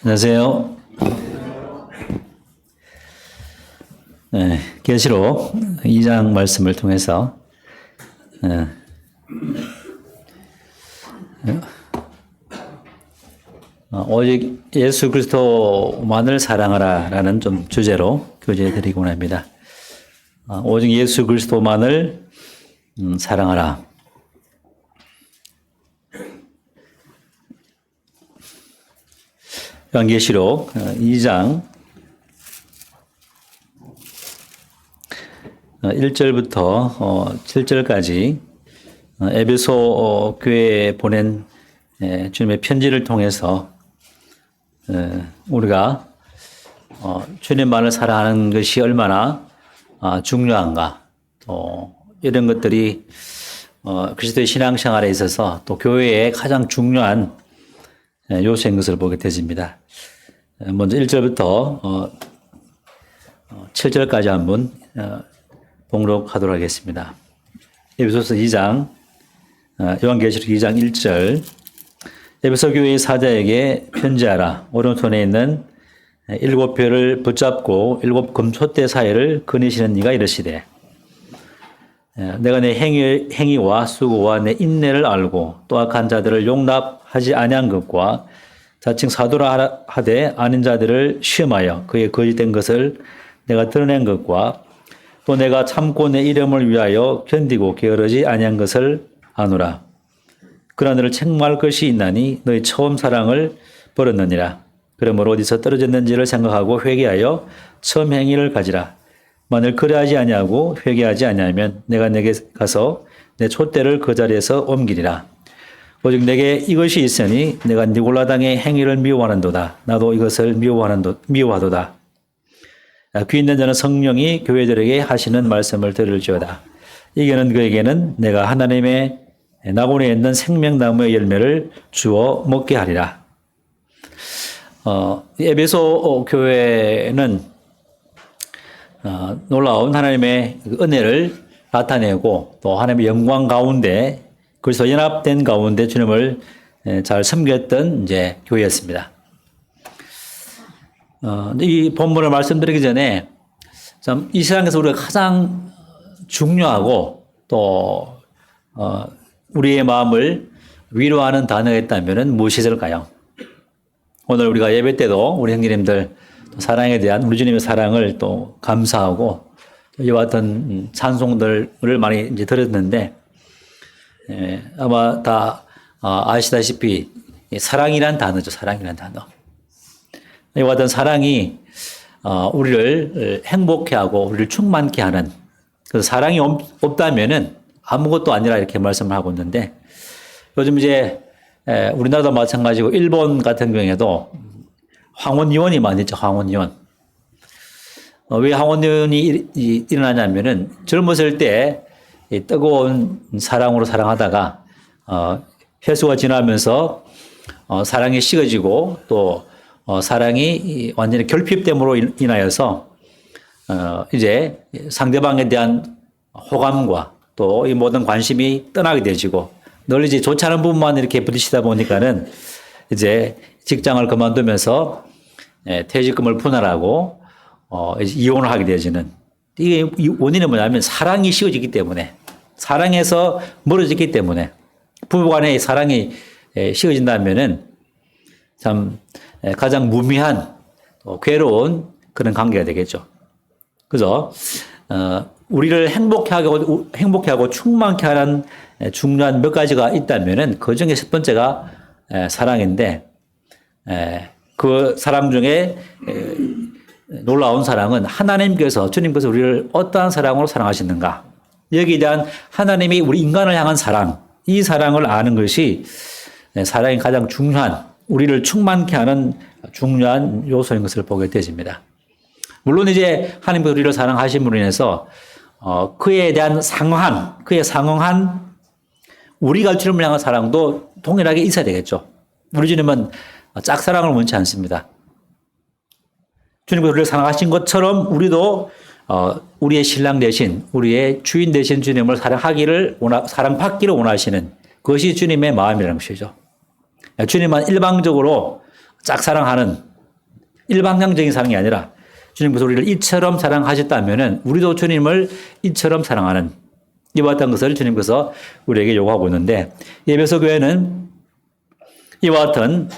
안녕하세요. 네, 계시록 2장 말씀을 통해서 오직 예수 그리스도만을 사랑하라라는 좀 주제로 교제해 드리곤 합니다. 오직 예수 그리스도만을 사랑하라. 요한계시록 2장 1절부터 7절까지 에베소 교회에 보낸 주님의 편지를 통해서 우리가 주님만을 사랑하는 것이 얼마나 중요한가, 또 이런 것들이 그리스도의 신앙생활에 있어서 또 교회의 가장 중요한 요소인 것을 보게 되집니다. 먼저 1절부터 7절까지 한번 봉독하도록 하겠습니다. 에베소서 2장, 요한계시록 2장 1절. 에베소 교회의 사자에게 편지하라. 오른손에 있는 7표를 붙잡고 7 금촛대 사이를 거니시는 이가 이르시되, 내가 내 행위와 수고와 내 인내를 알고 또 악한 자들을 용납하지 아니한 것과 자칭 사도라 하되 아닌 자들을 시험하여 그의 거짓된 것을 내가 드러낸 것과 또 내가 참고 내 이름을 위하여 견디고 게으르지 아니한 것을 아노라. 그러나 너를 책망할 것이 있나니 너희 처음 사랑을 버렸느니라. 그러므로 어디서 떨어졌는지를 생각하고 회개하여 처음 행위를 가지라. 만일 그리하지 아니하고 회개하지 아니하면 내가 내게 가서 내 촛대를 그 자리에서 옮기리라. 오직 내게 이것이 있으니 내가 니골라당의 행위를 미워하는도다. 나도 이것을 미워하도다. 귀 있는 자는 성령이 교회들에게 하시는 말씀을 들을지어다. 이게는 그에게는 내가 하나님의 낙원에 있는 생명나무의 열매를 주어 먹게 하리라. 에베소 교회는 놀라운 하나님의 은혜를 나타내고 또 하나님의 영광 가운데 그래서 연합된 가운데 주님을 잘 섬겼던 이제 교회였습니다. 이 본문을 말씀드리기 전에 참 이 세상에서 우리가 가장 중요하고 또 우리의 마음을 위로하는 단어가 있다면 무엇이 있을까요? 오늘 우리가 예배 때도 우리 형제님들 사랑에 대한 우리 주님의 사랑을 또 감사하고 이와 같은 찬송들을 많이 이제 들었는데, 아마 다 아시다시피 사랑이란 단어죠. 사랑이란 단어. 이와 같은 사랑이 우리를 행복해 하고 우리를 충만케 하는, 그래서 사랑이 없다면은 아무것도 아니라 이렇게 말씀을 하고 있는데, 요즘 이제 우리나라도 마찬가지고 일본 같은 경우에도 황혼이혼이 많이 있죠. 황혼이혼. 왜 황혼이혼이 일어나냐면은 젊었을 때 뜨거운 사랑으로 사랑하다가 횟수가 지나면서 사랑이 식어지고 또 사랑이 완전히 결핍됨으로 인하여서 이제 상대방에 대한 호감과 또 이 모든 관심이 떠나게 되지고 늘 이제 좋지 않은 부분만 이렇게 부딪히다 보니까는 이제 직장을 그만두면서 퇴직금을 분할하고 이제 이혼을 하게 되어지는, 이게 원인은 뭐냐면 사랑이 식어지기 때문에, 사랑에서 멀어지기 때문에, 부부간의 사랑이 식어진다면은 참 가장 무미한 괴로운 그런 관계가 되겠죠. 그래서 우리를 행복해 하고 충만케 하는 중요한 몇 가지가 있다면은 그 중에 첫 번째가 사랑인데, 그 사랑 중에 놀라운 사랑은 하나님께서, 주님께서 우리를 어떠한 사랑으로 사랑하시는가, 여기에 대한 하나님이 우리 인간을 향한 사랑, 이 사랑을 아는 것이 사랑이 가장 중요한, 우리를 충만케 하는 중요한 요소인 것을 보게 되집니다. 물론 이제 하나님께서 우리를 사랑하심으로 인해서 그에 대한 그에 상응한 우리가 주님을 향한 사랑도 동일하게 있어야 되겠죠. 우리 주님은 짝사랑을 원치 않습니다. 주님께서 우리를 사랑하신 것처럼 우리도 우리의 신랑 대신, 우리의 주인 대신 주님을 사랑받기를 원하시는 그것이 주님의 마음이라는 것이죠. 주님만 일방적으로 짝사랑하는 일방향적인 사랑이 아니라 주님께서 우리를 이처럼 사랑하셨다면은 우리도 주님을 이처럼 사랑하는 이와 같은 것을 주님께서 우리에게 요구하고 있는데 에베소 교회는 이와 같은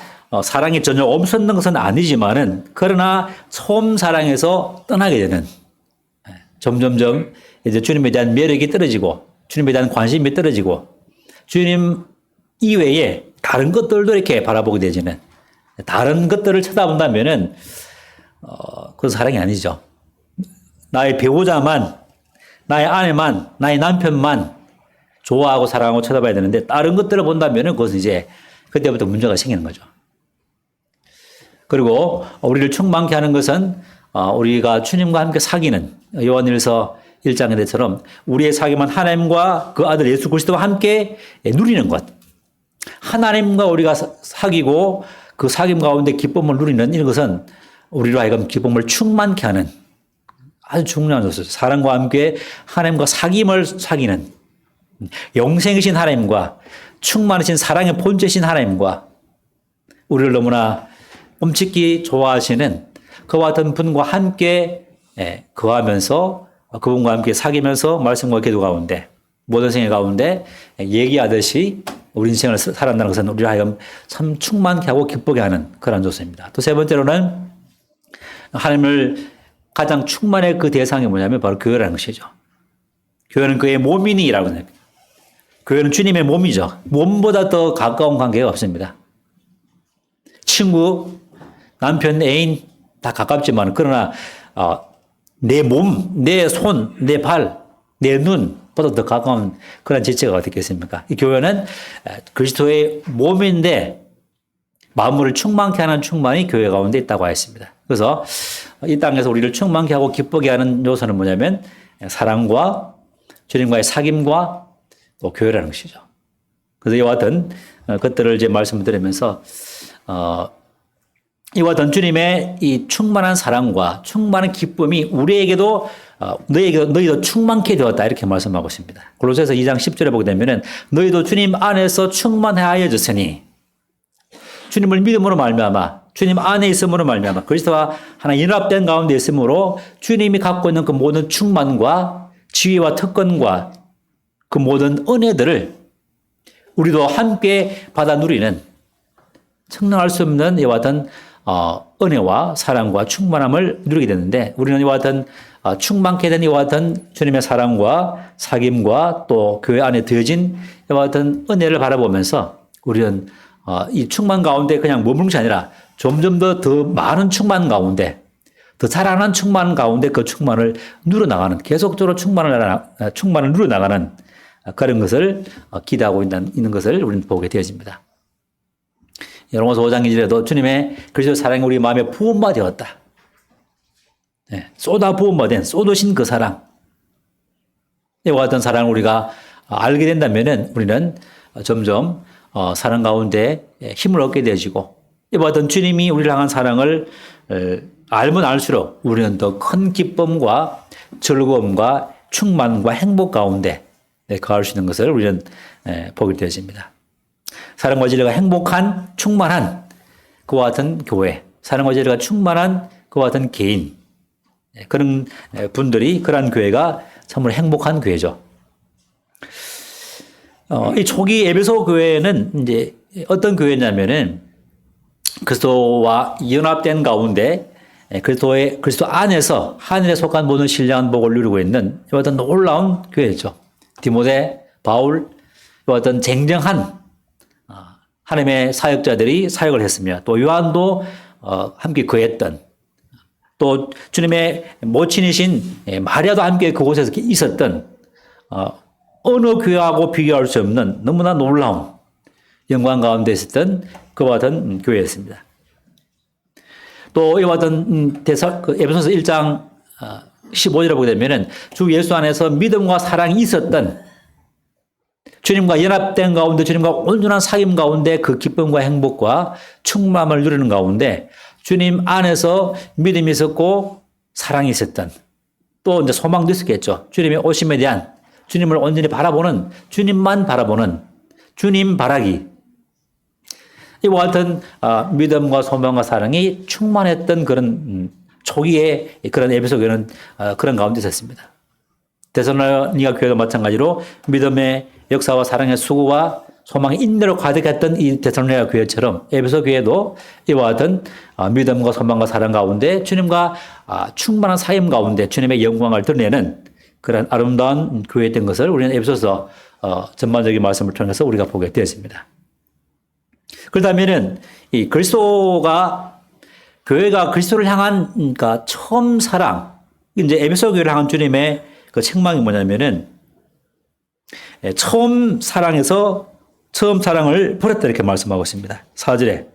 사랑이 전혀 없었는 것은 아니지만은 그러나 처음 사랑에서 떠나게 되는 점점점 이제 주님에 대한 매력이 떨어지고 주님에 대한 관심이 떨어지고 주님 이외에 다른 것들도 이렇게 바라보게 되지는 다른 것들을 쳐다본다면은 그건 사랑이 아니죠. 나의 배우자만, 나의 아내만, 나의 남편만 좋아하고 사랑하고 쳐다봐야 되는데 다른 것들을 본다면은 그것은 이제 그때부터 문제가 생기는 거죠. 그리고 우리를 충만케 하는 것은 우리가 주님과 함께 사귀는 요한일서 1장에 대처럼 우리의 사귐은 하나님과 그 아들 예수 그리스도와 함께 누리는 것. 하나님과 우리가 사귀고 그 사귐 가운데 기쁨을 누리는 이런 것은 우리로 하여금 기쁨을 충만케 하는 아주 중요한 것이죠. 사랑과 함께 하나님과 사귐을 사귀는 영생이신 하나님과 충만하신 사랑의 본체신 하나님과 우리를 너무나 엄직히 좋아하시는 그와 같은 분과 함께 거하면서 그분과 함께 사귀면서 말씀과 기도 가운데 모든 생애 가운데 얘기하듯이 우리 인생을 살아간다는 것은 우리를 하여금 참 충만케 하고 기쁘게 하는 그런 조서입니다. 또 세 번째로는 하나님을 가장 충만의 그 대상이 뭐냐면 바로 교회라는 것이죠. 교회는 그의 몸이니라고 합니다. 교회는 주님의 몸이죠. 몸보다 더 가까운 관계가 없습니다. 친구, 남편, 애인 다 가깝지만 그러나 내 몸, 내 손, 내 발, 내 눈보다 더 가까운 그런 지체가 어떻게 있습니까? 이 교회는 그리스도의 몸인데 마음을 충만케 하는 충만이 교회 가운데 있다고 하였습니다. 그래서 이 땅에서 우리를 충만케 하고 기쁘게 하는 요소는 뭐냐면 사랑과 주님과의 사귐과 또 교회라는 것이죠. 그래서 이와 같은 것들을 이제 말씀을 드리면서 이와 같은 주님의 이 충만한 사랑과 충만한 기쁨이 우리에게도 너희도 충만케 되었다 이렇게 말씀하고 있습니다. 골로새서 2장 10절에 보게 되면은 너희도 주님 안에서 충만하여졌으니 주님을 믿음으로 말미암아 주님 안에 있음으로 말미암아 그리스도와 하나 연합된 가운데 있음으로 주님이 갖고 있는 그 모든 충만과 지위와 특권과 그 모든 은혜들을 우리도 함께 받아 누리는 청량할 수 없는 이와 같은 은혜와 사랑과 충만함을 누리게 되는데 우리는 이와 같은 충만케 된 이와 같은 주님의 사랑과 사귐과 또 교회 안에 더해진 이와 같은 은혜를 바라보면서 우리는 이 충만 가운데 그냥 머무는 것이 아니라 점점 더 많은 충만 가운데 더 자라나는 충만 가운데 그 충만을 누려나가는 계속적으로 충만을 누려나가는 그런 것을 기대하고 있는 것을 우리는 보게 되어집니다. 로마서 5장 2절에도 주님의 그리스도 사랑이 우리 마음에 부음바 되었다. 쏟아 부음바 된 쏟으신 그 사랑. 이와 같은 사랑을 우리가 알게 된다면은 우리는 점점 사랑 가운데 힘을 얻게 되어지고 이와 같은 주님이 우리를 향한 사랑을 알면 알수록 우리는 더 큰 기쁨과 즐거움과 충만과 행복 가운데 거할 수 있는 것을 우리는 보게 되어집니다. 사랑과 진리가 행복한 충만한 그와 같은 교회, 사랑과 진리가 충만한 그와 같은 개인 그런 분들이 그러한 교회가 참으로 행복한 교회죠. 이 초기 에베소 교회는 이제 어떤 교회냐면은 그리스도와 연합된 가운데 그리스도 안에서 하늘에 속한 모든 신령한 복을 누리고 있는 이와 같은 놀라운 교회죠. 디모데, 바울, 이와 같은 쟁쟁한 하나님의 사역자들이 사역을 했으며 또 요한도 함께 거했던 또 주님의 모친이신 마리아도 함께 그곳에서 있었던 어느 교회하고 비교할 수 없는 너무나 놀라운 영광 가운데 있었던 그와 같은 교회였습니다. 또 이와 같은 에베소서 1장 15절에 보게 되면은 주 예수 안에서 믿음과 사랑이 있었던 주님과 연합된 가운데 주님과 온전한 사귐 가운데 그 기쁨과 행복과 충만함을 누리는 가운데 주님 안에서 믿음이 있었고 사랑이 있었던 또 이제 소망도 있었겠죠. 주님의 오심에 대한 주님을 온전히 바라보는 주님만 바라보는 주님 바라기 이와 같은 믿음과 소망과 사랑이 충만했던 그런 초기에 그런 에베소 교회는 그런 가운데 있었습니다. 데살로니가 교회도 마찬가지로 믿음의 역사와 사랑의 수고와 소망의 인내로 가득했던 이 데살로니가 교회처럼 에베소 교회도 이와 같은 믿음과 소망과 사랑 가운데 주님과 충만한 사귐 가운데 주님의 영광을 드러내는 그런 아름다운 교회였던 것을 우리는 에베소서 전반적인 말씀을 통해서 우리가 보게 되었습니다. 그렇다면은 이 그리스도가 교회가 그리스도를 향한 그러니까 처음 사랑 이제 에베소 교회를 향한 주님의 그 책망이 뭐냐면은 처음 사랑에서 처음 사랑을 버렸다 이렇게 말씀하고 있습니다. 4절에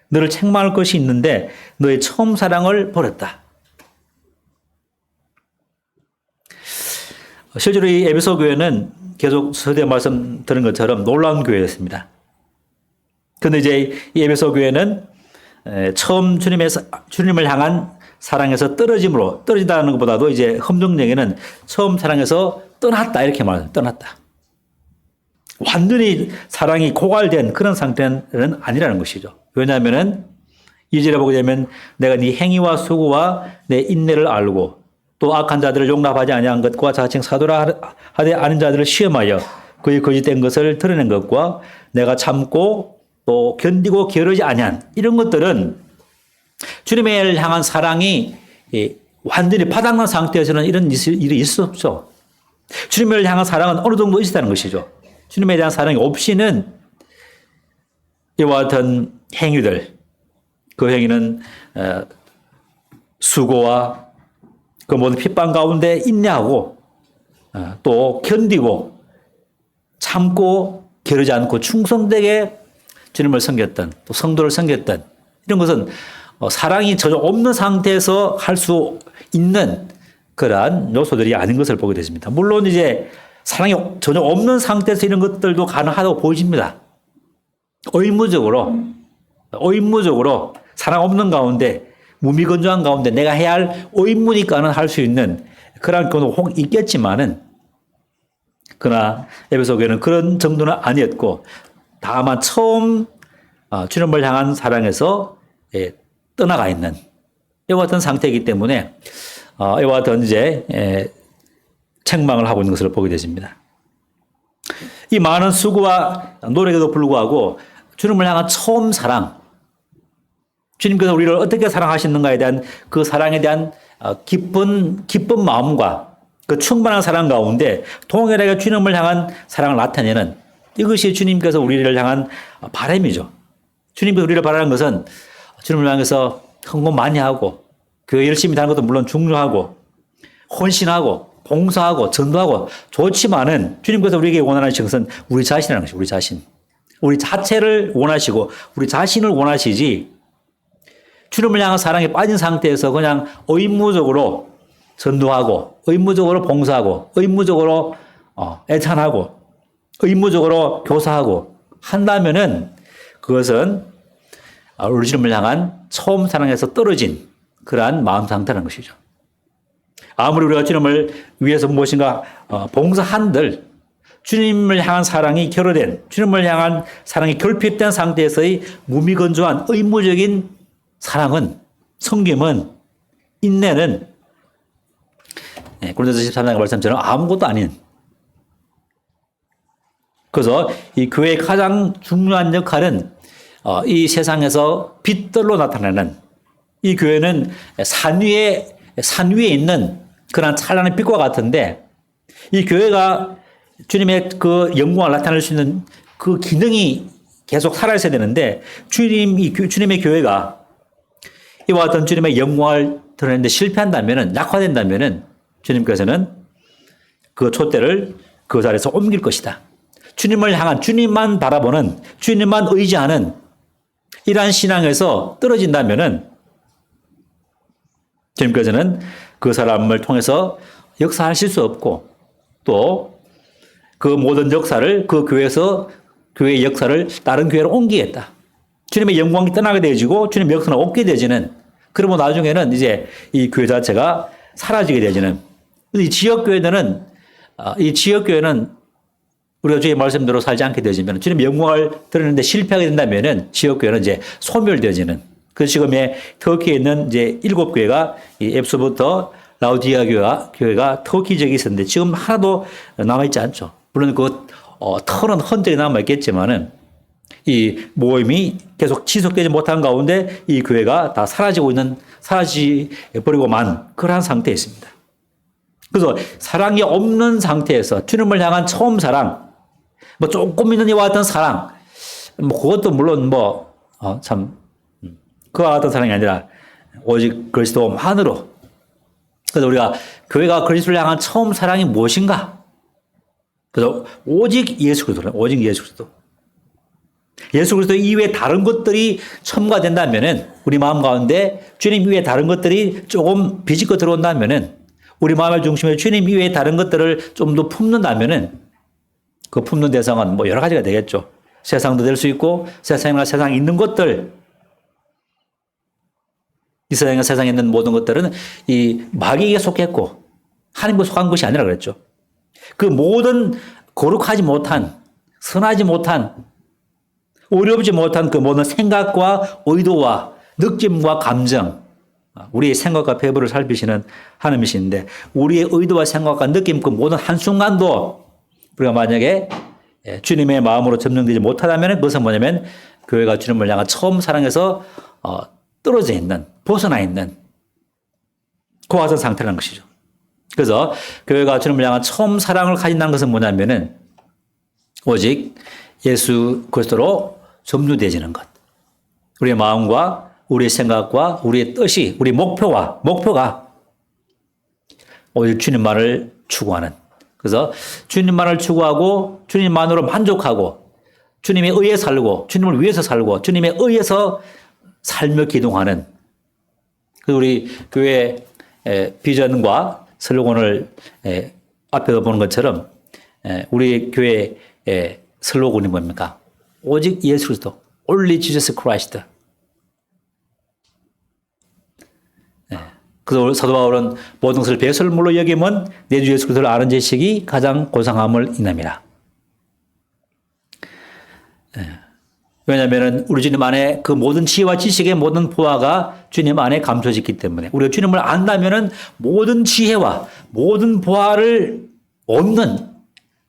너를 책망할 것이 있는데 너의 처음 사랑을 버렸다. 실제로 이 에베소 교회는 계속 서두에 말씀 드린 것처럼 놀라운 교회였습니다. 그런데 이제 이 에베소 교회는 처음 주님을 향한 사랑에서 떨어진다는 것보다도 이제 험정령에는 처음 사랑에서 떠났다 이렇게 말해요. 떠났다. 완전히 사랑이 고갈된 그런 상태는 아니라는 것이죠. 왜냐하면은 2절에 보게 되면 내가 네 행위와 수고와 내 인내를 알고 또 악한 자들을 용납하지 아니한 것과 자칭 사도라 하되 아는 자들을 시험하여 그의 거짓된 것을 드러낸 것과 내가 참고 또 견디고 게으르지 아니한 이런 것들은 주님을 향한 사랑이 완전히 바닥난 상태에서는 이런 일이 있을 수 없죠. 주님을 향한 사랑은 어느 정도 있었다는 것이죠. 주님에 대한 사랑이 없이는 이와 같은 행위들, 그 행위는 수고와 그 모든 핍박 가운데 인내하고 또 견디고 참고 게으르지 않고 충성되게 주님을 섬겼던 또 성도를 섬겼던 이런 것은 사랑이 전혀 없는 상태에서 할 수 있는 그러한 요소들이 아닌 것을 보게 됐습니다. 물론 이제 사랑이 전혀 없는 상태에서 이런 것들도 가능하다고 보여집니다. 의무적으로 사랑 없는 가운데 무미건조한 가운데 내가 해야 할 의무니까는 할 수 있는 그런 경우도 혹 있겠지만은 그러나 에베소 교회는 그런 정도는 아니었고 다만 처음 주님을 향한 사랑에서 떠나가 있는 이와 같은 상태이기 때문에 이와 같은 이제 책망을 하고 있는 것을 보게 되십니다. 이 많은 수고와 노력에도 불구하고 주님을 향한 처음 사랑, 주님께서 우리를 어떻게 사랑하시는가에 대한 그 사랑에 대한 기쁜 마음과 그 충만한 사랑 가운데 동일하게 주님을 향한 사랑을 나타내는 이것이 주님께서 우리를 향한 바람이죠. 주님께서 우리를 바라는 것은 주님을 향해서 헌금 많이 하고 교회 열심히 다니는 것도 물론 중요하고 헌신하고 봉사하고 전도하고 좋지만은 주님께서 우리에게 원하는 것은 우리 자신이라는 것이죠. 우리 자신. 우리 자체를 원하시고 우리 자신을 원하시지 주님을 향한 사랑에 빠진 상태에서 그냥 의무적으로 전도하고 의무적으로 봉사하고 의무적으로 애찬하고 의무적으로 교사하고 한다면은 그것은 우리 주님을 향한 처음 사랑에서 떨어진 그러한 마음 상태라는 것이죠. 아무리 우리가 주님을 위해서 무엇인가 봉사한들 주님을 향한 사랑이 결여된 주님을 향한 사랑이 결핍된 상태에서의 무미건조한 의무적인 사랑은 섬김은 인내는 고린도서 13장 말씀처럼 아무것도 아닌 그래서 이 교회의 가장 중요한 역할은 이 세상에서 빛들로 나타나는 이 교회는 산 위에 있는 그런 찬란한 빛과 같은데 이 교회가 주님의 그 영광을 나타낼 수 있는 그 기능이 계속 살아있어야 되는데 주님의 교회가 이와 같은 주님의 영광을 드러내는데 실패한다면은 약화된다면은 주님께서는 그 촛대를 그 자리에서 옮길 것이다. 주님을 향한 주님만 바라보는 주님만 의지하는 이러한 신앙에서 떨어진다면은 주님께서는 그 사람을 통해서 역사하실 수 없고 또 그 모든 역사를 그 교회에서 교회의 역사를 다른 교회로 옮기겠다. 주님의 영광이 떠나게 되어지고 주님의 역사는 없게 되지는 그러고 나중에는 이제 이 교회 자체가 사라지게 되지는 이 지역교회는 우리가 주의 말씀대로 살지 않게 되어지면 주님의 영광을 드러내는데 실패하게 된다면은 지역교회는 이제 소멸되어지는 그 지금의 터키에 있는 이제 7교회가 이 앱소부터 라우디아 교회가 터키 지역에 있었는데 지금 하나도 남아있지 않죠. 물론 그 털은 흔적이 남아있겠지만은 이 모임이 계속 지속되지 못한 가운데 이 교회가 다 사라지버리고만 그러한 상태에 있습니다. 그래서 사랑이 없는 상태에서 주님을 향한 처음 사랑, 뭐 조금 있는 이와 같은 사랑, 뭐 그것도 물론 그와 같은 사랑이 아니라 오직 그리스도만으로. 그래서 우리가 교회가 그리스도를 향한 처음 사랑이 무엇인가? 그래서 오직 예수 그리스도, 오직 예수 그리스도. 예수 그리스도 이외에 다른 것들이 첨가된다면은 우리 마음 가운데 주님 이외에 다른 것들이 조금 비집고 들어온다면은 우리 마음의 중심에 주님 이외에 다른 것들을 좀 더 품는다면은 그 품는 대상은 뭐 여러 가지가 되겠죠. 세상도 될 수 있고 세상에 있는 것들, 이 세상에 있는 모든 것들은 이 마귀에게 속했고 하나님께 속한 것이 아니라 그랬죠. 그 모든 거룩하지 못한, 선하지 못한, 어렵지 못한 그 모든 생각과 의도와 느낌과 감정, 우리의 생각과 배부를 살피시는 하나님이신데 우리의 의도와 생각과 느낌 그 모든 한순간도 우리가 만약에 주님의 마음으로 점령되지 못하다면 그것은 뭐냐면 교회가 주님을 향한 처음 사랑에서 떨어져 있는, 벗어나 있는 그와 같은 상태라는 것이죠. 그래서 교회가 주님을 향한 처음 사랑을 가진다는 것은 뭐냐면은 오직 예수 그리스도로 점유되어지는 것. 우리의 마음과 우리의 생각과 우리의 뜻이, 우리 목표가 오직 주님만을 추구하는. 그래서 주님만을 추구하고 주님만으로 만족하고 주님에 의해 살고 주님을 위해서 살고 주님에 의해서 살며 기동하는 우리 교회 비전과 슬로건을 앞에서 보는 것처럼 우리 교회 슬로건이 뭡니까? 오직 예수 그리스도, only Jesus Christ. 그래서 사도 바울은 모든 것을 배설물로 여기면 내 주 예수 그리스도를 아는 지식이 가장 고상함을 인함이라. 왜냐하면 우리 주님 안에 그 모든 지혜와 지식의 모든 보화가 주님 안에 감춰져 있기 때문에 우리가 주님을 안다면 모든 지혜와 모든 보화를 얻는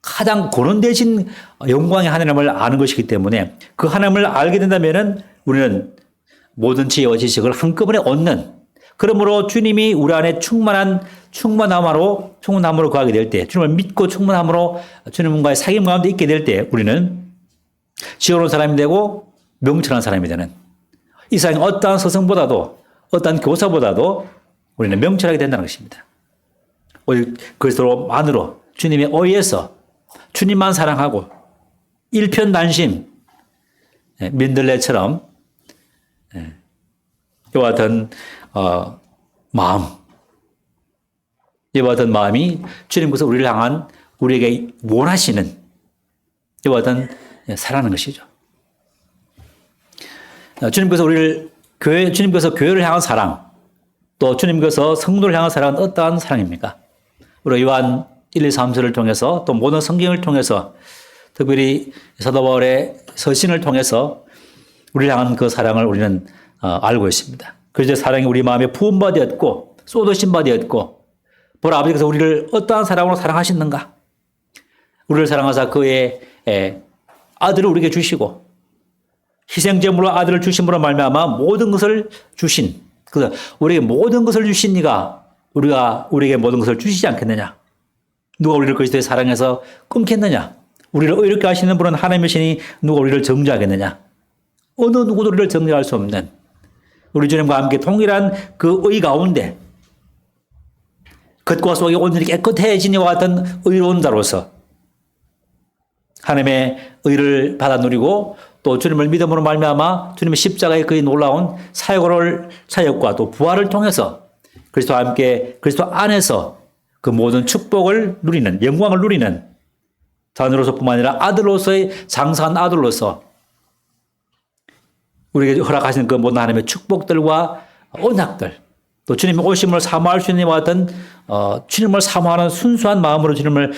가장 고른되신 영광의 하나님을 아는 것이기 때문에 그 하나님을 알게 된다면 우리는 모든 지혜와 지식을 한꺼번에 얻는, 그러므로 주님이 우리 안에 충만함으로 거하게 될 때, 주님을 믿고 충만함으로 주님과의 사귐 가운데 있게 될 때 우리는 지혜로운 사람이 되고 명철한 사람이 되는, 이 세상의 어떠한 스승보다도 어떠한 교사보다도 우리는 명철하게 된다는 것입니다. 오직 그리스도만으로 주님의 의해서 주님만 사랑하고 일편단심, 민들레처럼 이와 같은 마음, 이와 같은 마음이 주님께서 우리를 향한 우리에게 원하시는 이와 같은 사랑하는 것이죠. 주님께서 교회를 향한 사랑, 또 주님께서 성도를 향한 사랑은 어떠한 사랑입니까? 우리 요한 1, 2, 3서를 통해서 또 모든 성경을 통해서 특별히 사도 바울의 서신을 통해서 우리를 향한 그 사랑을 우리는 알고 있습니다. 그래서 사랑이 우리 마음에 부음바 되었고 쏟으신 바 되었고 보라 아버지께서 우리를 어떠한 사랑으로 사랑하셨는가? 우리를 사랑하사 그의 아들을 우리에게 주시고 희생제물로 아들을 주심으로 말미암아 모든 것을 주신, 그래서 우리에게 모든 것을 주신 이가 우리에게 모든 것을 주시지 않겠느냐? 누가 우리를 그리스도의 사랑에서 끊겠느냐? 우리를 의롭게 하시는 분은 하나님이시니 누가 우리를 정죄하겠느냐? 어느 누구도 우리를 정죄할 수 없는 우리 주님과 함께 동일한 그 의 가운데 겉과 속이 온전히 깨끗해진 이와 같은 의로운 자로서 하나님의 의를 받아 누리고 또 주님을 믿음으로 말미암아 주님의 십자가의 그 놀라운 사역과 또 부활을 통해서 그리스도와 함께 그리스도 안에서 그 모든 축복을 누리는, 영광을 누리는 자녀로서뿐만 아니라 아들로서의 장사한 아들로서 우리에게 허락하신 그 모든 하나님의 축복들과 언약들, 또 주님의 오심을 사모할 수 있는 이와 같은 주님을 사모하는 순수한 마음으로 주님을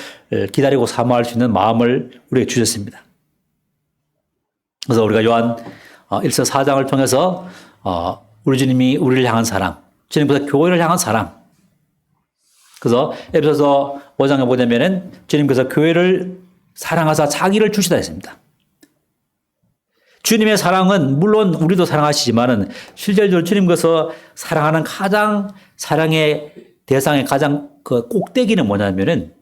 기다리고 사모할 수 있는 마음을 우리에게 주셨습니다. 그래서 우리가 요한 1서 4장을 통해서 우리 주님이 우리를 향한 사랑, 주님께서 교회를 향한 사랑. 그래서 에베소서 5장에 보자면은 주님께서 교회를 사랑하사 자기를 주시다 했습니다. 주님의 사랑은 물론 우리도 사랑하시지만은 실질적으로 주님께서 사랑하는 가장 사랑의 대상의 가장 그 꼭대기는 뭐냐면은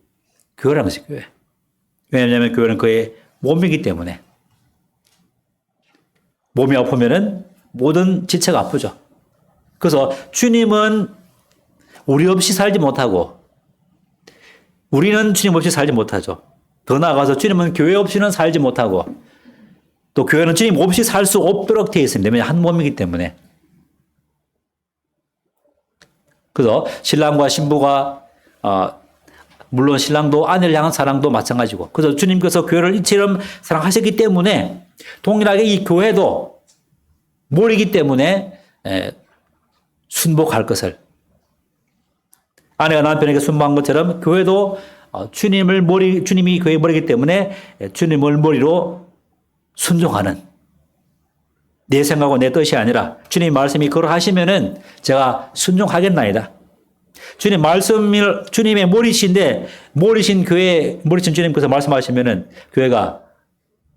교회라는 것이 교회. 왜냐하면 교회는 그의 몸이기 때문에. 몸이 아프면은 모든 지체가 아프죠. 그래서 주님은 우리 없이 살지 못하고 우리는 주님 없이 살지 못하죠. 더 나아가서 주님은 교회 없이는 살지 못하고 또 교회는 주님 없이 살 수 없도록 되어 있습니다. 왜냐하면 한 몸이기 때문에. 그래서 신랑과 신부가 물론 신랑도 아내를 향한 사랑도 마찬가지고 그래서 주님께서 교회를 이처럼 사랑하셨기 때문에 동일하게 이 교회도 몰이기 때문에 순복할 것을 아내가 남편에게 순복한 것처럼 교회도 주님이 교회의 머리이기 때문에 주님을 머리로 순종하는 내 생각과 내 뜻이 아니라 주님 말씀이 그러하시면은 제가 순종하겠나이다. 주님 말씀을 주님의 머리신데 머리신 교회 머리신 주님께서 말씀하시면은 교회가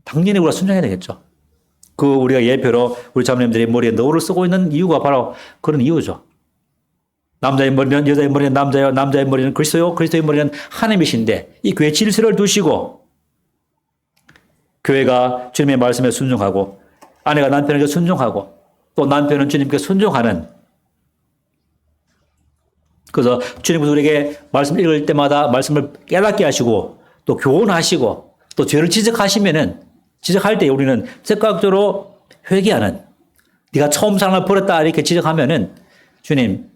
당연히 우리가 순종해야 되겠죠. 그 우리가 예표로 우리 자매님들이 머리에 너울을 쓰고 있는 이유가 바로 그런 이유죠. 남자의 머리는 여자의 머리는 남자요, 남자의 머리는 그리스도요, 그리스도의 머리는 하나님이신데 이 교회 질서를 두시고 교회가 주님의 말씀에 순종하고 아내가 남편에게 순종하고 또 남편은 주님께 순종하는 그래서 주님께서 우리에게 말씀 읽을 때마다 말씀을 깨닫게 하시고 또 교훈하시고 또 죄를 지적할 때 우리는 즉각적으로 회개하는 네가 처음 사랑을 버렸다 이렇게 지적하면은 주님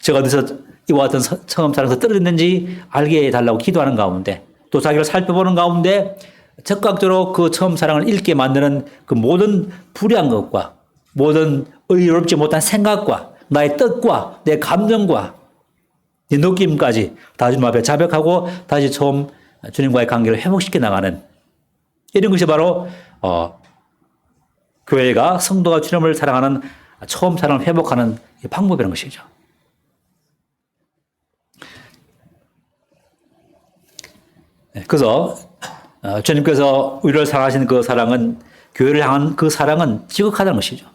제가 어디서 이와 같은 처음 사랑에서 떨어졌는지 알게 해달라고 기도하는 가운데 또 자기를 살펴보는 가운데 즉각적으로 그 처음 사랑을 잃게 만드는 그 모든 불의한 것과 모든 의롭지 못한 생각과 나의 뜻과 내 감정과 내 느낌까지 다 주님 앞에 자백하고 다시 처음 주님과의 관계를 회복시켜 나가는 이런 것이 바로 교회가 성도가 주님을 사랑하는 처음 사랑을 회복하는 방법이라는 것이죠. 그래서 주님께서 우리를 사랑하신 그 사랑은 교회를 향한 그 사랑은 지극하다는 것이죠.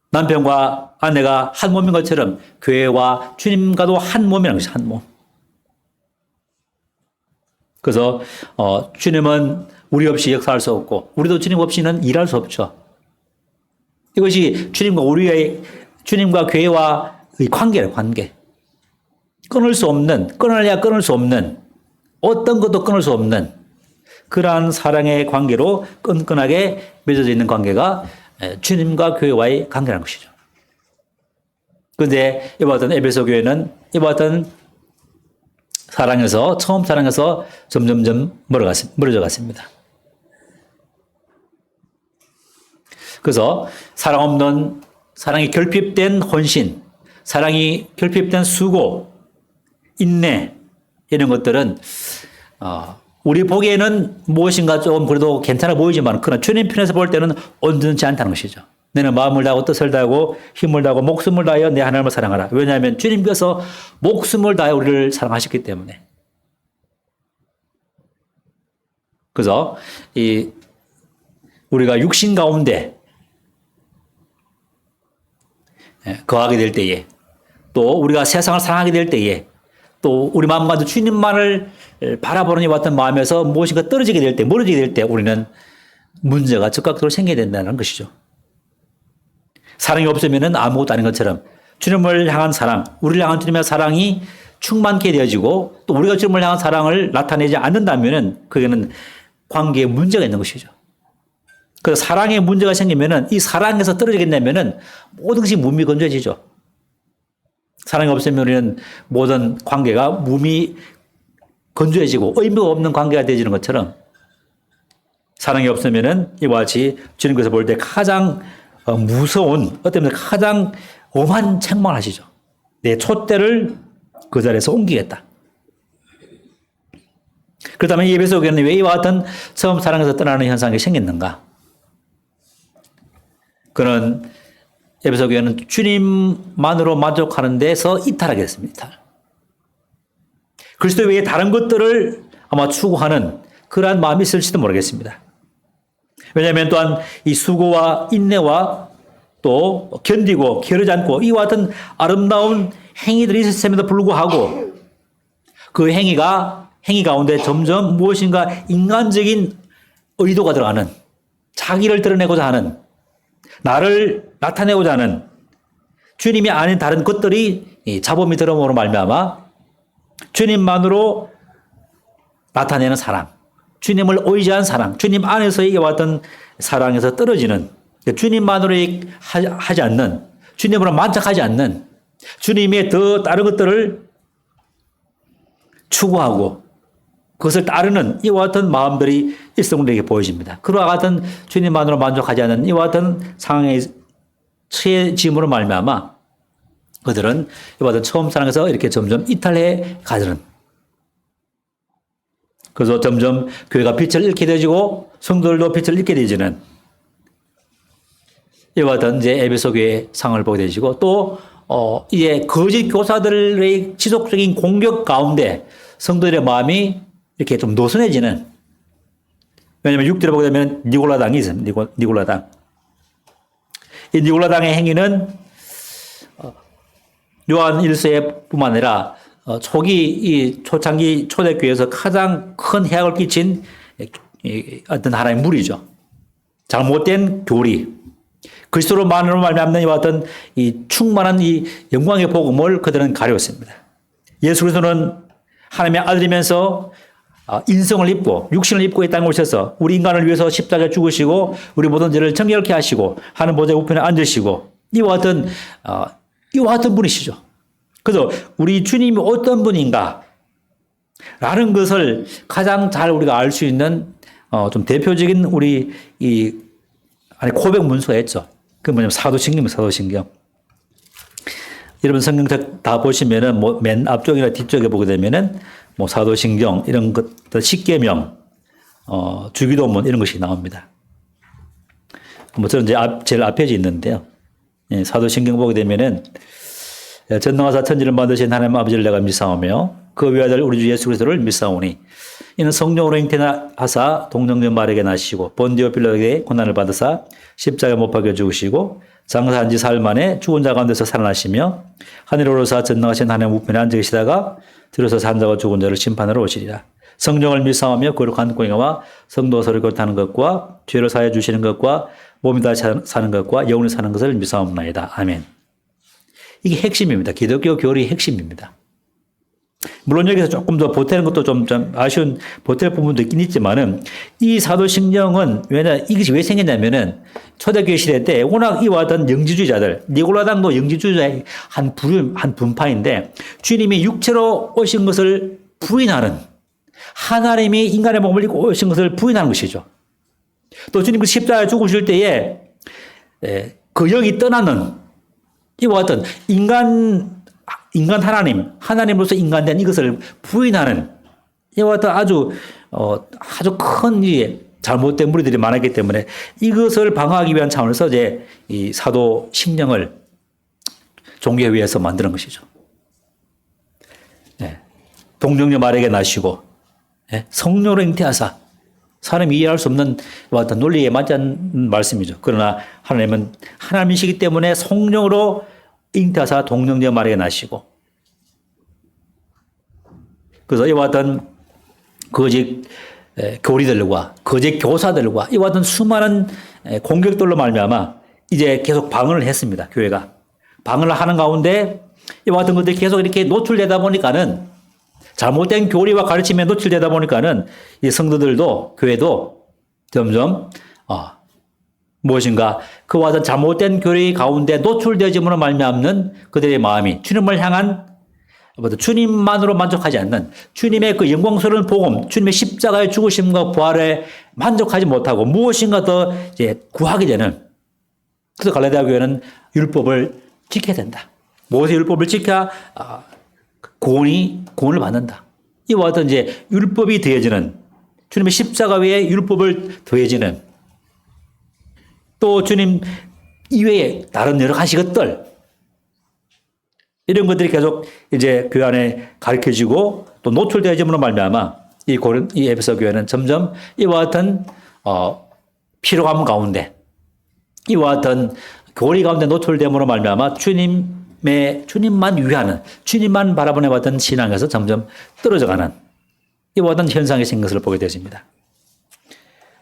남편과 아내가 한 몸인 것처럼 교회와 주님과도 한 몸이라는 것이죠. 한 몸. 그래서 주님은 우리 없이 역사할 수 없고 우리도 주님 없이는 일할 수 없죠. 이것이 주님과 교회와의 관계예요. 관계. 끊어야 끊을 수 없는 어떤 것도 끊을 수 없는 그러한 사랑의 관계로 끈끈하게 맺어져 있는 관계가 주님과 교회와의 관계라는 것이죠. 그런데 이와 같은 에베소 교회는 이와 같은 처음 사랑에서 점점점 멀어져 갔습니다. 그래서 사랑이 결핍된 헌신, 사랑이 결핍된 수고, 인내, 이런 것들은, 우리 보기에는 무엇인가 좀 그래도 괜찮아 보이지만, 그러나 주님 편에서 볼 때는 온전치 않다는 것이죠. 너는 마음을 다하고 뜻을 다하고 힘을 다하고 목숨을 다하여 내 하나님을 사랑하라. 왜냐하면 주님께서 목숨을 다하여 우리를 사랑하셨기 때문에. 그래서 우리가 육신 가운데 거하게 될 때에 또 우리가 세상을 사랑하게 될 때에 또 우리 마음과도 주님만을 바라보는 이와 같은 마음에서 무엇인가 떨어지게 될 때, 멀어지게 될 때 우리는 문제가 즉각적으로 생겨야 된다는 것이죠. 사랑이 없으면 아무것도 아닌 것처럼 주님을 향한 사랑, 우리를 향한 주님의 사랑이 충만케 되어지고 또 우리가 주님을 향한 사랑을 나타내지 않는다면 그게는 관계에 문제가 있는 것이죠. 그래서 사랑에 문제가 생기면 이 사랑에서 떨어지게 되면 모든 것이 무미건조해지죠. 사랑이 없으면 우리는 모든 관계가 무미건조해지고 의미가 없는 관계가 되어지는 것처럼 사랑이 없으면 이와 같이 주님께서 볼 때 가장 무서운 어떤 면에서 가장 엄한 책망을 하시죠. 내 촛대를 그 자리에서 옮기겠다. 그렇다면 이 에베소 교회는 왜 이와 같은 처음 사랑에서 떠나는 현상이 생겼는가? 그는 에베소 교회는 주님만으로 만족하는 데서 이탈하게 됐습니다. 그리스도 외에 다른 것들을 아마 추구하는 그러한 마음이 있을지도 모르겠습니다. 왜냐하면 또한 이 수고와 인내와 또 견디고 게으르지 않고 이와 같은 아름다운 행위들이 있었음에도 불구하고 그 행위 가운데 점점 무엇인가 인간적인 의도가 들어가는, 자기를 드러내고자 하는, 나를 나타내고자 하는 주님이 아닌 다른 것들이 자범이 들어옴으로 말미암아 주님만으로 나타내는 사랑, 주님을 의지한 사랑, 주님 안에서 이와같던 사랑에서 떨어지는, 주님만으로 하지 않는, 주님으로 만족하지 않는, 주님의 더 다른 것들을 추구하고 그것을 따르는 이와 같은 마음들이 일성으로에게 보여집니다. 그와 같은 주님만으로 만족하지 않는 이와 같은 상황에 처해짐으로 말미암아 그들은 이와 같은 처음 사랑에서 이렇게 점점 이탈해 가는, 그래서 점점 교회가 빛을 잃게 되지고 성도들도 빛을 잃게 되지는 이와 같은 이제 에베소 교회의 상황을 보게 되시고 또 이제 거짓 교사들의 지속적인 공격 가운데 성도들의 마음이 이렇게 좀 노선해지는, 왜냐하면 6절에 보게 되면 니골라당이 있습니다. 니골라당. 이 니골라당의 행위는 요한 1세뿐만 아니라 초기 이 초창기 초대교회에서 가장 큰 해악을 끼친 어떤 하나의 무리죠. 잘못된 교리. 그리스도로만으로 말미암는 이와 같은 이 충만한 이 영광의 복음을 그들은 가려웠습니다. 예수 그리스도는 하나님의 아들이면서 인성을 입고 육신을 입고 이 땅에 오셔서 우리 인간을 위해서 십자가에 죽으시고 우리 모든 죄를 정결케 하시고 하는 보좌 우편에 앉으시고 이와 같은 분이시죠. 그래서 우리 주님이 어떤 분인가 라는 것을 가장 잘 우리가 알 수 있는 좀 대표적인 우리 고백 문서가 있죠. 그 뭐냐면 사도신경입니다. 사도신경. 여러분 성경책 다 보시면은 뭐 맨 앞쪽이나 뒤쪽에 보게 되면은 뭐 사도신경 이런 것들, 십계명, 주기도문 이런 것이 나옵니다. 뭐 저는 이제 제일 앞에 있는데요. 예, 사도신경 보게 되면은 전능하사 천지를 만드신 하나님 아버지를 내가 믿사오며 그 외아들 우리 주 예수 그리스도를 믿사오니 이는 성령으로 잉태하사 동정녀 마리아에게 나시고 본디오 빌라에게 고난을 받으사 십자가에 못 박혀 죽으시고 장사한 지 사흘 만에 죽은 자 가운데서 살아나시며 하늘에 오르사 전능하신 하나님 우편에 앉아 계시다가 들어서 산 자와 죽은 자를 심판하러 오시리라. 성령을 믿사오며 거룩한 공의와 성도 서로 교통하는 것과 죄를 사해 주시는 것과 몸이 다 사는 것과 영원히 사는 것을 믿사옵나이다. 아멘. 이게 핵심입니다. 기독교 교리의 핵심입니다. 물론 여기서 조금 더 보태는 것도 좀 아쉬운 보탤 부분도 있긴 있지만은 이 사도신경은 이것이 왜 생겼냐면은 초대교회 시대 때 워낙 이와 같은 영지주의자들, 니골라당도 영지주의자의 한 분파인데 주님이 육체로 오신 것을 부인하는, 하나님이 인간의 몸을 입고 오신 것을 부인하는 것이죠. 또 주님 그 십자가에 죽으실 때에 그 영이 떠나는 이와 같은 인간 하나님으로서 인간된 이것을 부인하는 이와 같은 아주 큰 잘못된 무리들이 많았기 때문에 이것을 방어하기 위한 차원에서 이제 이 사도신경을 종교회에서 만드는 것이죠. 네. 동정녀 마리아에게 나시고 성령으로 잉태하사, 사람이 이해할 수 없는 어떤 논리에 맞지 않는 말씀이죠. 그러나 하나님은 하나님이시기 때문에 성령으로 잉태하사 동정녀 마리아에게 나시고, 그래서 이와 같은 거짓 교리들과 거짓 교사들과 이와 같은 수많은 공격들로 말미암아 이제 계속 방언을 했습니다. 교회가 방언을 하는 가운데 이와 같은 것들이 계속 이렇게 노출되다 보니까는, 잘못된 교리와 가르침에 노출되다 보니까는 이 성도들도 교회도 점점 무엇인가 그와 같은 잘못된 교리 가운데 노출되어짐으로 말미암는 그들의 마음이 주님을 향한 주님만으로 만족하지 않는, 주님의 그 영광스러운 복음, 주님의 십자가의 죽으심과 부활에 만족하지 못하고 무엇인가 더 이제 구하게 되는, 그래서 갈라디아 교회는 율법을 지켜야 된다. 모세 율법을 지켜야 구원을 받는다. 이와 같은 이제 율법이 더해지는, 주님의 십자가 외에 율법을 더해지는, 또 주님 이외에 다른 여러 가지 것들, 이런 것들이 계속 이제 교회 안에 가르쳐지고 또 노출되어짐으로 말미암아 이 에베소 교회는 점점 이와 같은 피로감 가운데, 이와 같은 교리 가운데 노출됨으로 말미암아 주님만 위하는, 주님만 바라보내 왔던 신앙에서 점점 떨어져가는 이와 같은 현상이 생긴 것을 보게 되십니다.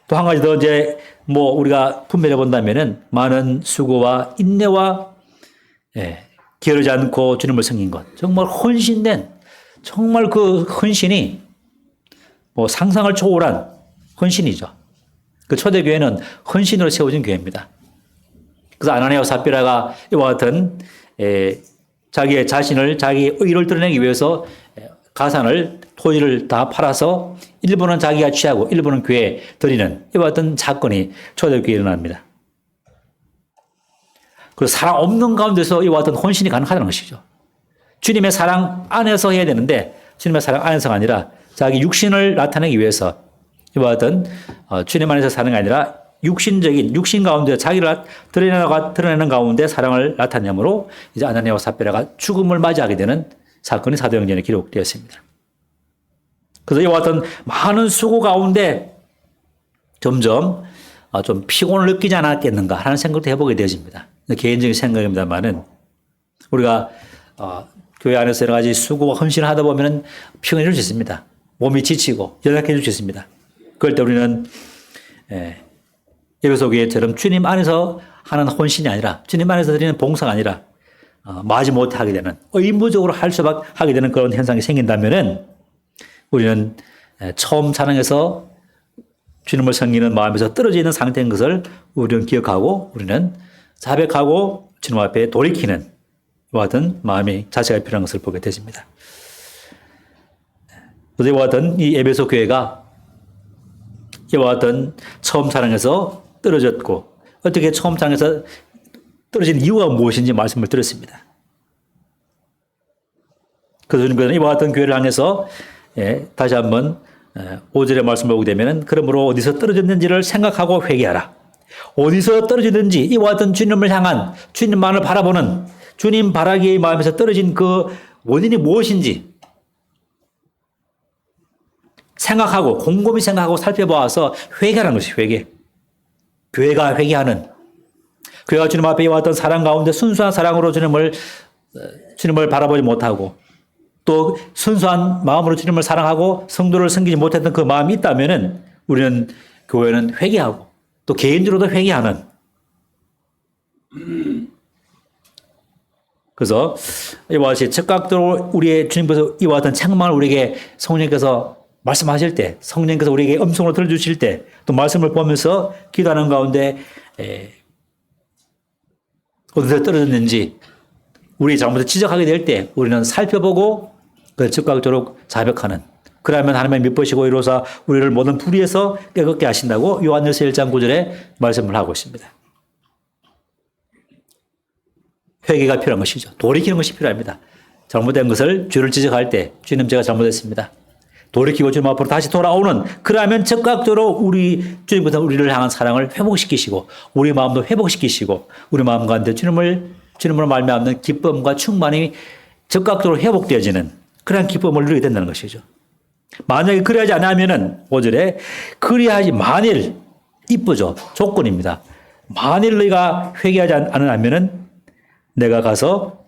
또 한 가지 더 이제 우리가 분별해 본다면은 많은 수고와 인내와 게으르지 않고 주님을 섬긴 것, 정말 헌신된, 정말 그 헌신이 상상을 초월한 헌신이죠. 그 초대교회는 헌신으로 세워진 교회입니다. 그래서 아나니아와 삽비라가 이와 같은 자기의 자신을, 자기의 의를 드러내기 위해서 가산을, 토지를 다 팔아서 일부는 자기가 취하고 일부는 교회에 드리는 이와 같은 사건이 초대교회에 일어납니다. 그리고 사랑 없는 가운데서 이와 같은 헌신이 가능하다는 것이죠. 주님의 사랑 안에서 해야 되는데 주님의 사랑 안에서가 아니라 자기 육신을 나타내기 위해서 이와 같은 주님 안에서 사는 게 아니라 육신 가운데 자기를 드러내는 가운데 사랑을 나타내므로 이제 아나니아와 삽비라가 죽음을 맞이하게 되는 사건이 사도행전에 기록되었습니다. 그래서 이와 같은 많은 수고 가운데 점점 좀 피곤을 느끼지 않았겠는가 하는 생각도 해보게 되어집니다. 개인적인 생각입니다만은 우리가 교회 안에서 여러 가지 수고와 헌신을 하다 보면 피곤해질 수 있습니다. 몸이 지치고 연약해질 수 있습니다. 그럴 때 우리는 에베소 교회처럼 주님 안에서 하는 헌신이 아니라, 주님 안에서 드리는 봉사가 아니라 마지못해 하게 되는, 의무적으로 할 수밖에 하게 되는 그런 현상이 생긴다면은 우리는 처음 사랑에서 주님을 섬기는 마음에서 떨어져 있는 상태인 것을 우리는 기억하고 우리는 자백하고 주님 앞에 돌이키는 이와 같은 마음이 자세가 필요한 것을 보게 되십니다. 이와 같은 이 에베소 교회가 이와 같은 처음 사랑에서 떨어졌고 어떻게 처음 사랑에서 떨어진 이유가 무엇인지 말씀을 드렸습니다. 그래서 주님께서는 이와 같은 교회를 향해서 다시 한번 5절의 말씀을 보게 되면 그러므로 어디서 떨어졌는지를 생각하고 회개하라. 어디서 떨어지든지 이와 같은 주님을 향한, 주님만을 바라보는, 주님 바라기의 마음에서 떨어진 그 원인이 무엇인지 생각하고 곰곰이 생각하고 살펴보아서 회개하는 것이 회개. 교회가 회개하는, 교회가 주님 앞에 이와 같은 사랑 가운데 순수한 사랑으로 주님을 바라보지 못하고 또 순수한 마음으로 주님을 사랑하고 성도를 섬기지 못했던 그 마음이 있다면은 우리는 교회는 회개하고 또 개인적으로도 회개하는, 그래서 이와 같이 즉각적으로 우리의 주님께서 이와 같은 책망을 우리에게 성령께서 말씀하실 때, 성령께서 우리에게 음성으로 들려주실 때, 또 말씀을 보면서 기도하는 가운데 어디서 떨어졌는지 우리의 잘못을 지적하게 될 때 우리는 살펴보고 그 즉각적으로 자백하는, 그러면 하나님의 미쁘시고 이로써 우리를 모든 불의에서 깨끗게 하신다고 요한일서 1장 9절에 말씀을 하고 있습니다. 회개가 필요한 것이죠. 돌이키는 것이 필요합니다. 잘못된 것을 죄를 지적할 때 주님 제가 잘못했습니다. 돌이키고 주님 앞으로 다시 돌아오는, 그러면 즉각적으로 우리 주님께서 우리를 향한 사랑을 회복시키시고 우리 마음도 회복시키시고 우리 마음 가운데 주님으로 말미암는 기쁨과 충만이 즉각적으로 회복되어지는 그러한 기쁨을 누리게 된다는 것이죠. 만약에 그리하지 않으면은 5절에 그리하지 만일, 이쁘죠. 조건입니다. 만일 너희가 회개하지 않으면은 내가 가서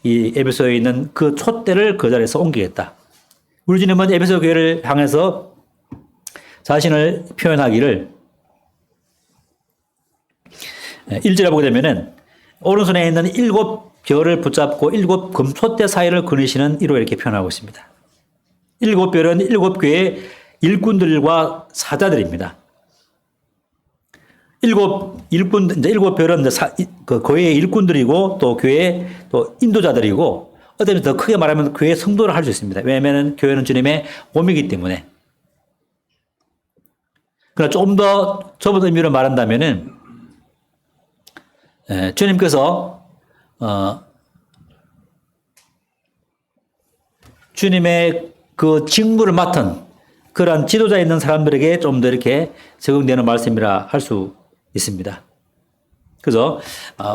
이 에베소에 있는 그 촛대를 그 자리에서 옮기겠다. 우리 주님은 에베소 교회를 향해서 자신을 표현하기를 1절에 보게 되면은 오른손에 있는 7 별을 붙잡고 7 금촛대 사이를 거니시는 이로 이렇게 표현하고 있습니다. 7 별은 7 교회의 일꾼들과 사자들입니다. 7 별은 그 교회의 일꾼들이고 또 교회의 또 인도자들이고 어떤 더 크게 말하면 교회의 성도를 할 수 있습니다. 왜냐하면 교회는 주님의 몸이기 때문에. 그러나 조금 더 좁은 의미로 말한다면은 주님께서 주님의 그 직무를 맡은 그러한 지도자 있는 사람들에게 좀 더 이렇게 적용되는 말씀이라 할 수 있습니다. 그래서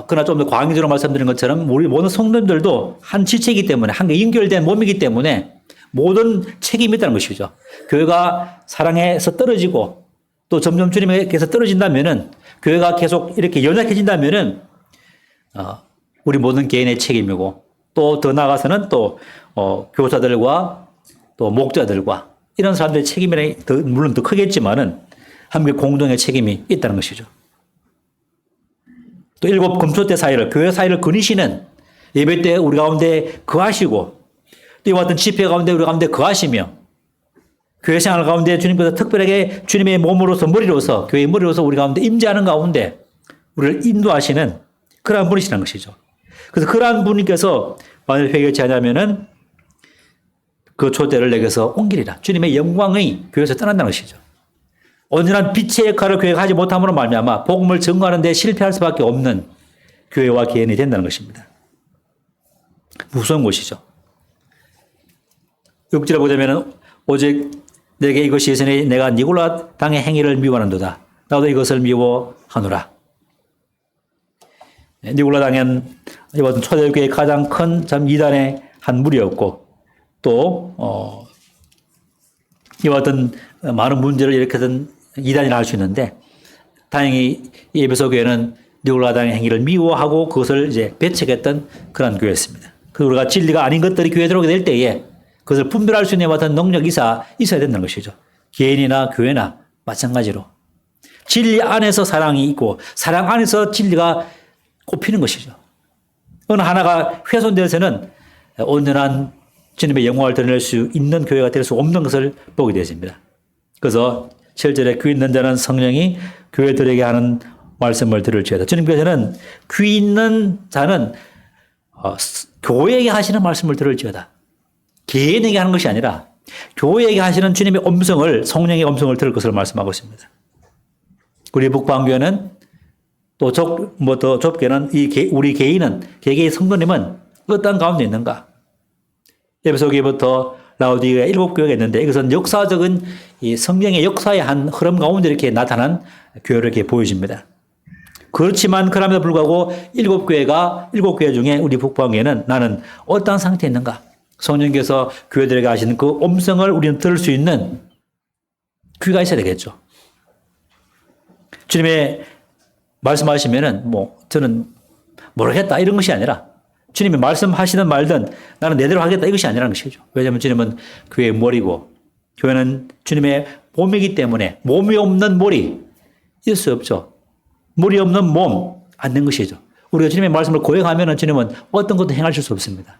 그러나 좀 더 광의적으로 말씀드린 것처럼 우리 모든 성도들도 한 지체이기 때문에 한 연결된 몸이기 때문에 모든 책임이 있다는 것이죠. 교회가 사랑에서 떨어지고 또 점점 주님에게서 떨어진다면은 교회가 계속 이렇게 연약해진다면은 우리 모든 개인의 책임이고 또 더 나아가서는 또 교사들과 또 목자들과 이런 사람들의 책임이 물론 더 크겠지만은 함께 공동의 책임이 있다는 것이죠. 또 일곱 금초대 사이를 교회 사이를 거니시는 예배 때 우리 가운데 거하시고 또 이와 같은 집회 가운데 우리 가운데 거하시며 교회 생활 가운데 주님께서 특별하게 주님의 몸으로서 머리로서 교회의 머리로서 우리 가운데 임재하는 가운데 우리를 인도하시는 그러한 분이시라는 것이죠. 그래서 그러한 분께서 만일 회개치 않으면은 그 초대를 내게서 옮기리라. 주님의 영광의 교회에서 떠난다는 것이죠. 온전한 빛의 역할을 교회가 하지 못함으로 말미암아 복음을 증거하는 데 실패할 수밖에 없는 교회와 개인이 된다는 것입니다. 무서운 것이죠. 6절에 보자면 오직 내게 이것이 예전에 내가 니골라 당의 행위를 미워하는도다. 나도 이것을 미워하노라. 니골라 당은 이번 초대교회의 가장 큰 이단의 한 무리였고 또 이와 같은 많은 문제를 일으켰던 이단이라 할 수 있는데 다행히 이 에베소 교회는 니골라 당의 행위를 미워하고 그것을 이제 배척했던 그런 교회였습니다. 그래서 우리가 진리가 아닌 것들이 교회에 들어오게 될 때에 그것을 분별할 수 있는 어떤 능력이 있어야 된다는 것이죠. 개인이나 교회나 마찬가지로 진리 안에서 사랑이 있고 사랑 안에서 진리가 꼽히는 것이죠. 어느 하나가 훼손되어서는 온전한 주님의 영광을 드러낼 수 있는 교회가 될 수 없는 것을 보게 되어집니다. 그래서 7절에 귀 있는 자는 성령이 교회들에게 하는 말씀을 들을지어다. 주님께서는 귀 있는 자는 교회에게 하시는 말씀을 들을지어다. 개인에게 하는 것이 아니라 교회에게 하시는 주님의 음성을 성령의 음성을 들을 것을 말씀하고 있습니다. 우리 북방교회는 또 더 좁게는 우리 개인은 개개의 성도님은 어떤 가운데 있는가? 에베소 교회부터 라오디게아 7교회가 있는데 이것은 역사적인 이 성경의 역사의 한 흐름 가운데 이렇게 나타난 교회를 이렇게 보여집니다. 그렇지만 그럼에도 불구하고 7교회 중에 우리 북방교회는 나는 어떤 상태에 있는가? 성령께서 교회들에게 하시는 그 음성을 우리는 들을 수 있는 귀가 있어야 되겠죠. 주님의 말씀하시면은 저는 모르겠다 이런 것이 아니라 주님이 말씀하시든 말든 나는 내대로 하겠다 이것이 아니라는 것이죠. 왜냐하면 주님은 교회의 머리고 교회는 주님의 몸이기 때문에 몸이 없는 머리 있을 수 없죠. 머리 없는 몸 안 된 것이죠. 우리가 주님의 말씀을 고행하면 주님은 어떤 것도 행하실 수 없습니다.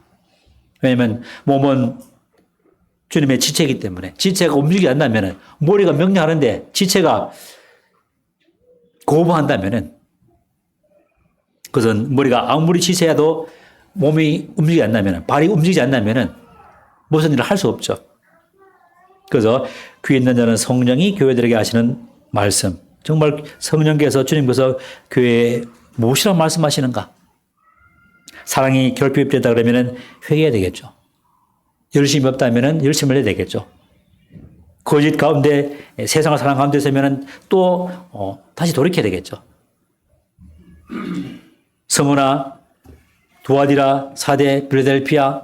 왜냐하면 몸은 주님의 지체이기 때문에 지체가 움직이지 않는다면 머리가 명령하는데 지체가 거부한다면 그것은 머리가 아무리 지체해도 몸이 움직이지 않는다면 발이 움직이지 않는다면 무슨 일을 할 수 없죠. 그래서 귀 있는 자는 성령이 교회들에게 하시는 말씀 정말 성령께서 주님께서 교회에 무엇이라고 말씀하시는가? 사랑이 결핍되다 그러면 회개해야 되겠죠. 열심이 없다면 열심을 해야 되겠죠. 거짓 가운데 세상을 사랑 가운데 있으면 또 다시 돌이켜야 되겠죠. 스무나 두아디라 사대 빌레델피아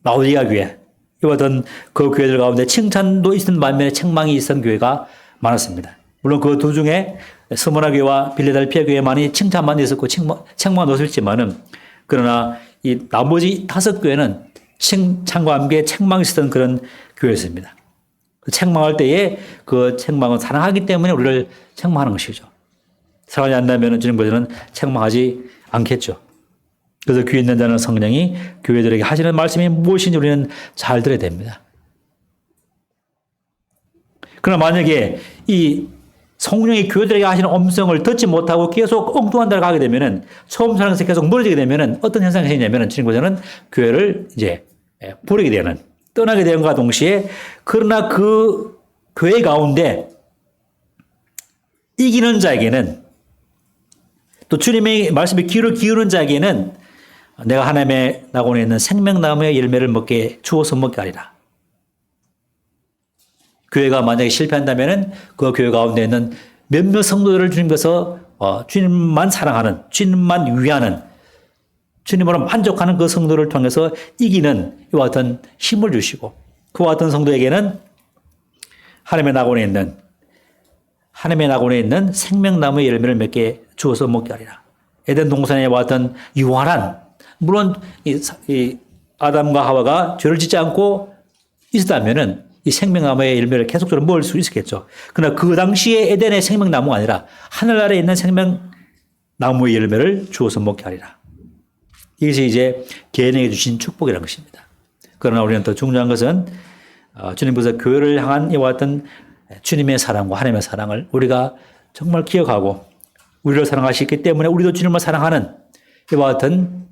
라오디게아 교회 이와 같은 그 교회들 가운데 칭찬도 있는 반면에 책망이 있었던 교회가 많았습니다. 물론 그 두 중에 스무나 교회와 빌레델피아 교회만이 칭찬만 있었고 책망도 있었지만은 그러나 이 나머지 5교회는 칭찬과 함께 책망이 있었던 그런 교회였습니다. 책망할 때에 그 책망은 사랑하기 때문에 우리를 책망하는 것이죠. 사랑하지 않는다면 주님께서는 책망하지 않겠죠. 그래서 귀 있는 자는 성령이 교회들에게 하시는 말씀이 무엇인지 우리는 잘 들어야 됩니다. 그러나 만약에 이 성령이 교회들에게 하시는 음성을 듣지 못하고 계속 엉뚱한 데를 가게 되면은 처음 사랑에서 계속 멀어지게 되면은 어떤 현상이 생기냐면은 주님께서는 교회를 이제 버리게 되는 떠나게 되는 것과 동시에 그러나 그 교회 가운데 이기는 자에게는 또 주님의 말씀에 귀를 기울인 자에게는 내가 하나님의 낙원에 있는 생명나무의 열매를 먹게 주어서 먹게 하리라. 교회가 만약에 실패한다면 그 교회 가운데 있는 몇몇 성도들을 주님께서 주님만 사랑하는, 주님만 위하는, 주님으로 만족하는 그 성도를 통해서 이기는 이와 같은 힘을 주시고, 그와 같은 성도에게는 하나님의 낙원에 있는 생명나무의 열매를 몇 개 주어서 먹게 하리라. 에덴 동산에 왔던 유한한, 물론 이 아담과 하와가 죄를 짓지 않고 있었다면은 이 생명나무의 열매를 계속적으로 먹을 수 있었겠죠. 그러나 그 당시에 에덴의 생명나무가 아니라 하늘 아래에 있는 생명나무의 열매를 주어서 먹게 하리라. 이것이 이제 개인에게 주신 축복이라는 것입니다. 그러나 우리는 더 중요한 것은 주님께서 교회를 향한 이와 같은 주님의 사랑과 하나님의 사랑을 우리가 정말 기억하고 우리를 사랑하시기 때문에 우리도 주님을 사랑하는 이와 같은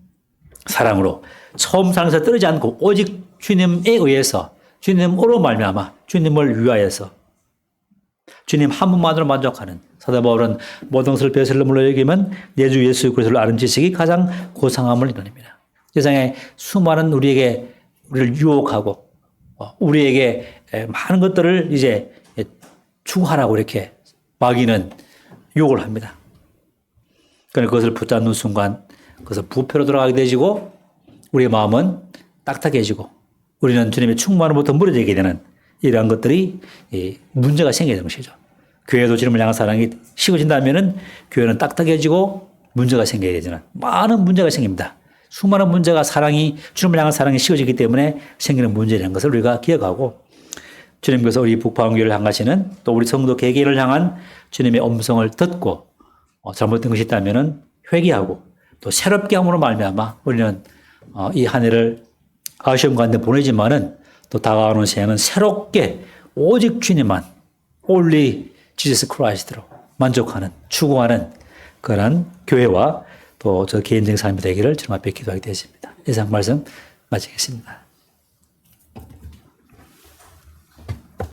사랑으로 처음 사랑에서 떨어지지 않고 오직 주님에 의해서 주님으로 말미암아 주님을 위하여서 주님 한 분만으로 만족하는 사도 바울은 모든 것을 배설물로 여기면 내 주 예수 그리스도를 아는 지식이 가장 고상함을 이루입니다. 세상에 수많은 우리를 유혹하고 우리에게 많은 것들을 이제 추구하라고 이렇게 마귀는 유혹을 합니다. 그러나 그것을 붙잡는 순간 그것을 부패로 돌아가게 되지고 우리의 마음은 딱딱해지고 우리는 주님의 충만으로부터 무너지게 되는 이러한 것들이 문제가 생기게 되는 것이죠. 교회도 주님을 향한 사랑이 식어진다면 교회는 딱딱해지고 문제가 생기게 되지는 많은 문제가 생깁니다. 수많은 문제가 주님을 향한 사랑이 식어지기 때문에 생기는 문제라는 것을 우리가 기억하고 주님께서 우리 북방교회를 향하시는 또 우리 성도 개개인을 향한 주님의 음성을 듣고 잘못된 것이 있다면 회개하고 또 새롭게 함으로 말미암아 우리는 이 한 해를 아쉬움 가운데 보내지만은 또 다가오는 새해는 새롭게 오직 주님만 only Jesus Christ로 만족하는 추구하는 그런 교회와 또 저 개인적인 삶이 되기를 주님 앞에 기도하게 되었습니다. 이상 말씀 마치겠습니다.